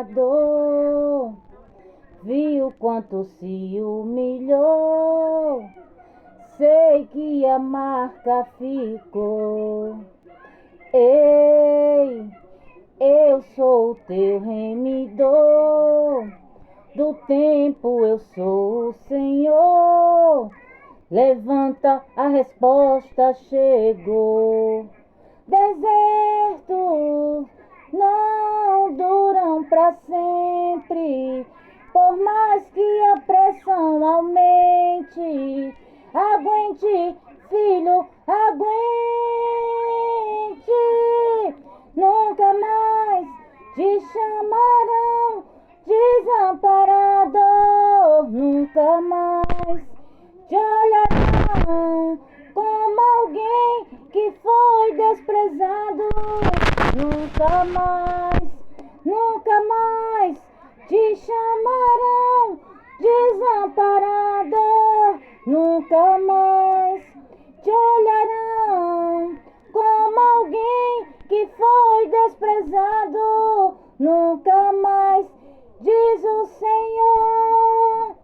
dor, vi o quanto se humilhou, sei que a marca ficou. Ei, eu sou o teu remidor, do tempo eu sou o Senhor. Levanta, a resposta chegou. Desertos não duram para sempre, por mais que a pressão aumente. Aguente, filho, aguente. Nunca mais te chamarão desamparado. Nunca mais te olharão como alguém que foi desprezado. Nunca mais te chamarão desamparado. Nunca mais te olharão como alguém que foi desprezado. Nunca mais, diz o Senhor.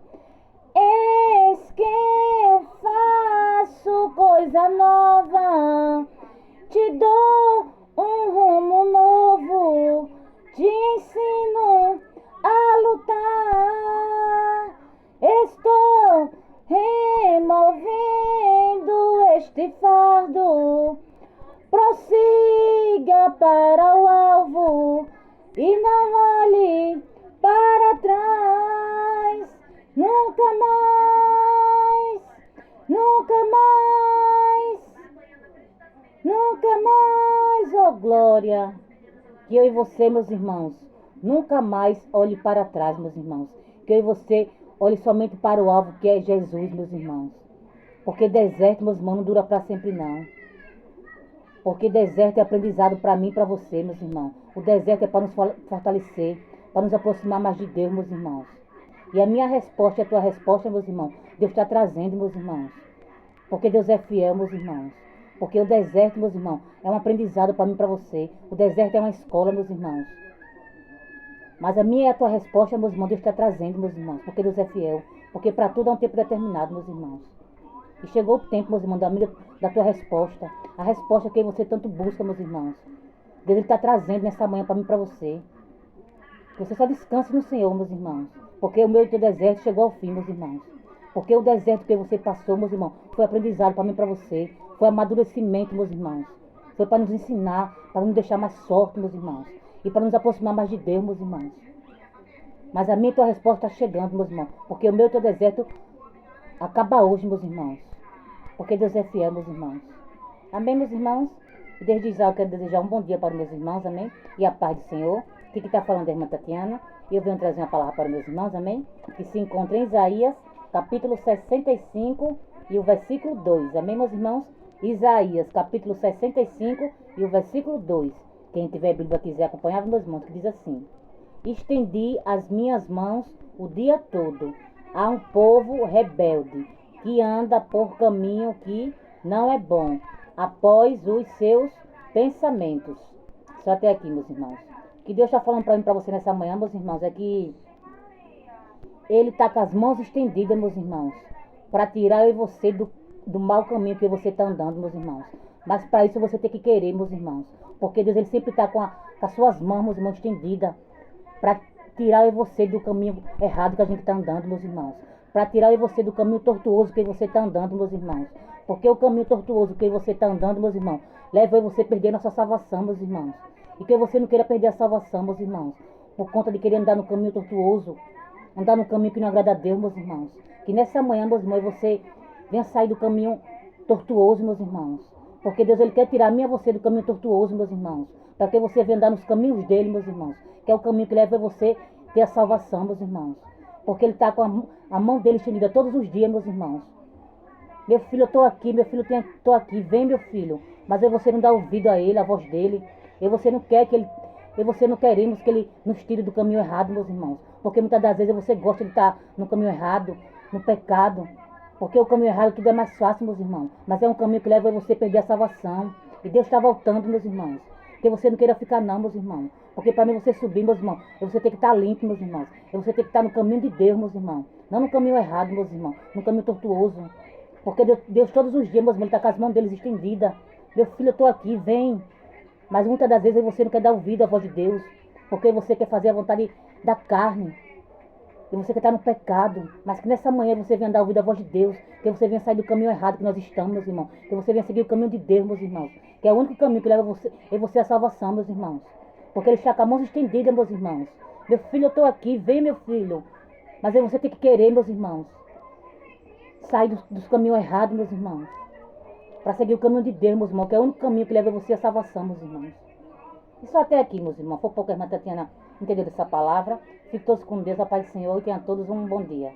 Eis que eu faço coisa nova, te dou um rumo novo, te ensino a lutar. Estou removendo este fardo, prossiga para o alvo e não olhe para trás. Nunca mais, oh glória. Que eu e você, meus irmãos, nunca mais olhe para trás, meus irmãos. Que eu e você olhe somente para o alvo, que é Jesus, meus irmãos. Porque deserto, meus irmãos, não dura para sempre, não. Porque deserto é aprendizado para mim e para você, meus irmãos. O deserto é para nos fortalecer, para nos aproximar mais de Deus, meus irmãos. E a minha resposta é a tua resposta, meus irmãos. Deus está trazendo, meus irmãos. Porque Deus é fiel, meus irmãos. Porque o deserto, meus irmãos, é um aprendizado para mim e para você. O deserto é uma escola, meus irmãos. Mas a minha é a tua resposta, meus irmãos. Deus está trazendo, meus irmãos. Porque Deus é fiel. Porque para tudo há um tempo determinado, meus irmãos. E chegou o tempo, meus irmãos, da tua resposta. A resposta que você tanto busca, meus irmãos. Deus está trazendo nessa manhã para mim e para você. Que você só descanse no Senhor, meus irmãos. Porque o meu e teu deserto chegou ao fim, meus irmãos. Porque o deserto que você passou, meus irmãos, foi aprendizado para mim e para você. Foi amadurecimento, meus irmãos. Foi para nos ensinar, para nos deixar mais fortes, meus irmãos. E para nos aproximar mais de Deus, meus irmãos. Mas a minha e tua resposta está chegando, meus irmãos. Porque o meu e teu deserto acaba hoje, meus irmãos. Porque Deus é fiel, meus irmãos. Amém, meus irmãos? E desde já eu quero desejar um bom dia para os meus irmãos, amém? E a paz do Senhor. Aqui que está falando é a irmã Tatiana. E eu venho trazer uma palavra para os meus irmãos, amém? Que se encontra em Isaías, capítulo 65 e o versículo 2. Amém, meus irmãos? Isaías, capítulo 65 e o versículo 2. Quem tiver Bíblia quiser acompanhar, meus irmãos, que diz assim: Estendi as minhas mãos o dia todo a um povo rebelde, que anda por caminho que não é bom, após os seus pensamentos. Só até aqui, meus irmãos. Que Deus está falando para mim, para você nessa manhã, meus irmãos, é que Ele está com as mãos estendidas, meus irmãos, para tirar eu e você do mau caminho que você está andando, meus irmãos. Mas para isso você tem que querer, meus irmãos. Porque Deus, Ele sempre está com as suas mãos, meus irmãos, estendidas, para tirar eu e você do caminho errado que a gente está andando, meus irmãos. Para tirar eu e você do caminho tortuoso que você está andando, meus irmãos. Porque o caminho tortuoso que você está andando, meus irmãos, leva eu e você a perder nossa salvação, meus irmãos. E que você não queira perder a salvação, meus irmãos, por conta de querer andar no caminho tortuoso, andar no caminho que não agrada a Deus, meus irmãos. Que nessa manhã, meus irmãos, você venha sair do caminho tortuoso, meus irmãos. Porque Deus, Ele quer tirar a mim e você do caminho tortuoso, meus irmãos. Para que você venha andar nos caminhos dEle, meus irmãos. Que é o caminho que leva você a ter a salvação, meus irmãos. Porque Ele está com a mão dEle estendida todos os dias, meus irmãos. Meu filho, eu estou aqui, meu filho, estou aqui. Vem, meu filho. Mas aí você não dá ouvido a Ele, a voz dEle. E você não quer que Ele... E você não queremos que Ele nos tire do caminho errado, meus irmãos. Porque muitas das vezes você gosta de estar no caminho errado, no pecado. Porque o caminho errado tudo é mais fácil, meus irmãos. Mas é um caminho que leva você a perder a salvação. E Deus está voltando, meus irmãos. Que você não queira ficar não, meus irmãos. Porque para mim você subir, meus irmãos, é você ter que estar limpo, meus irmãos. É você ter que estar no caminho de Deus, meus irmãos. Não no caminho errado, meus irmãos. No caminho tortuoso. Porque Deus todos os dias, meus irmãos, Ele está com as mãos deles estendidas. Meu filho, eu estou aqui, vem. Mas muitas das vezes você não quer dar ouvido à voz de Deus. Porque você quer fazer a vontade da carne. E você quer estar no pecado. Mas que nessa manhã você venha dar ouvido à voz de Deus. Que você venha sair do caminho errado que nós estamos, meus irmãos. Que você venha seguir o caminho de Deus, meus irmãos. Que é o único caminho que leva você à salvação, meus irmãos. Porque Ele está com a mão estendida, meus irmãos. Meu filho, eu estou aqui, vem, meu filho. Mas aí você tem que querer, meus irmãos. Sair dos caminhos errados, meus irmãos. Para seguir o caminho de Deus, meus irmãos. Que é o único caminho que leva você à salvação, meus irmãos. Isso até aqui, meus irmãos. Foi pouco a irmã Tatiana entender essa palavra. Fique todos com Deus, a paz do Senhor. E tenham todos um bom dia.